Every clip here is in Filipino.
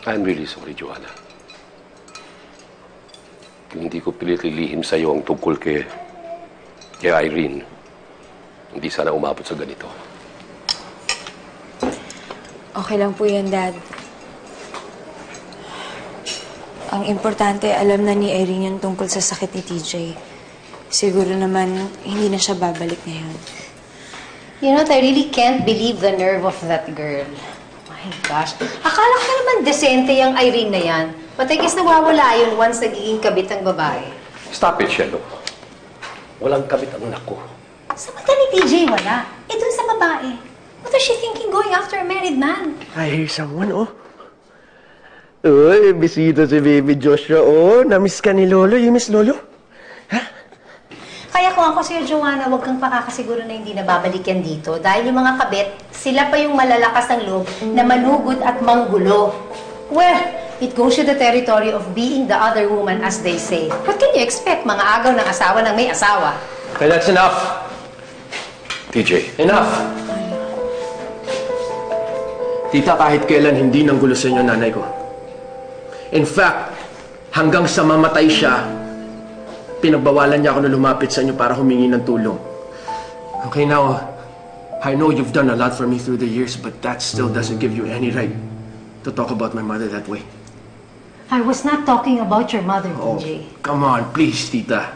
I'm really sorry, Joanna. Kung hindi ko pilit lilihim sa'yo ang tungkol kay Irene, hindi sana umabot sa ganito. Okay lang po yan, Dad. Ang importante, alam na ni Irene yung tungkol sa sakit ni TJ. Siguro naman, hindi na siya babalik ngayon. You know, I really can't believe the nerve of that girl. My gosh. Akala ko naman desente yung Irene na yan. But I guess nawawala yun once nagiging kabit ang babae. Stop it, Shelo. Walang kabit ang anak ko. Sa mata ni TJ, wala. Eh, dun sa babae. What was she thinking going after a married man? I hear someone, oh. Uy, bisita si Baby Joshua, oh. Namiss ka ni Lolo. You miss Lolo? Ha? Kaya kung ako sa'yo, Joanna, huwag kang pakakasiguro na hindi nababalik yan dito. Dahil yung mga kabit, sila pa yung malalakas ng loob na manugod at manggulo. Well, it goes to the territory of being the other woman, as they say. What can you expect, mga agaw ng asawa ng may asawa? Okay, that's enough. TJ. Enough! Tita, kahit kailan hindi nang gulo sa inyo nanay ko. In fact, hanggang sa mamatay siya, pinagbawalan niya ako na lumapit sa inyo para humingi ng tulong. Okay, now, I know you've done a lot for me through the years, but that still doesn't give you any right to talk about my mother that way. I was not talking about your mother, Oh, TJ. come on, please, tita.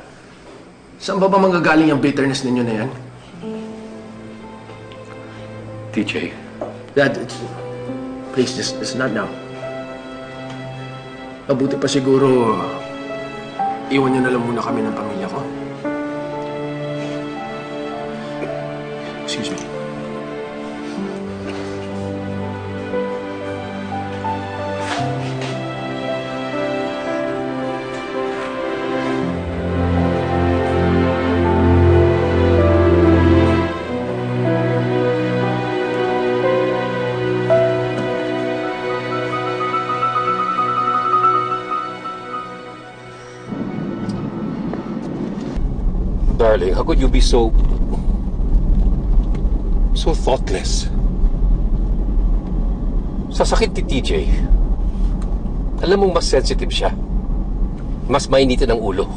Saan ba manggagaling ang bitterness ninyo na yan? TJ. Dad, please, it's not now. Mabuti pa siguro, iwan niyo na lang muna kami ng pamilya ko. Excuse me. Darling, how could you be so thoughtless? Sa sakit ni TJ, alam mong mas sensitive siya. Mas mainitin ang ulo.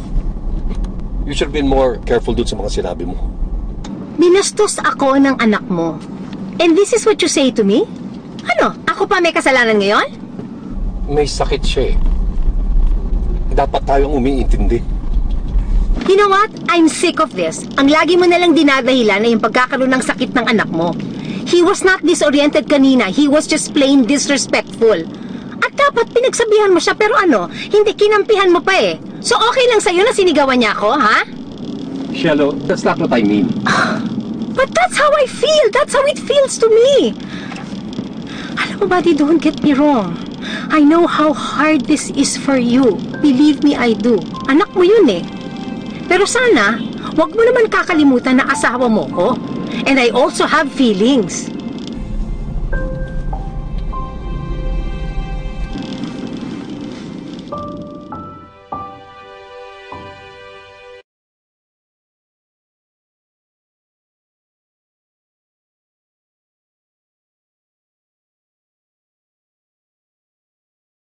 You should have been more careful dun sa mga sinabi mo. Binastos ako ng anak mo. And this is what you say to me? Ano? Ako pa may kasalanan ngayon? May sakit siya eh. Dapat tayong umiintindi. You know what? I'm sick of this. Ang lagi mo nalang dinadahilan ay yung pagkakaroon ng sakit ng anak mo. He was not disoriented kanina. He was just plain disrespectful. At dapat pinagsabihan mo siya, pero ano, hindi kinampihan mo pa eh. So okay lang sa'yo na sinigawan niya ako, ha? Shelo, that's not what I mean. But that's how I feel. That's how it feels to me. Alam mo, buddy, don't get me wrong. I know how hard this is for you. Believe me, I do. Anak mo yun eh. Pero sana, wag mo naman kakalimutan na asawa mo ko. And I also have feelings.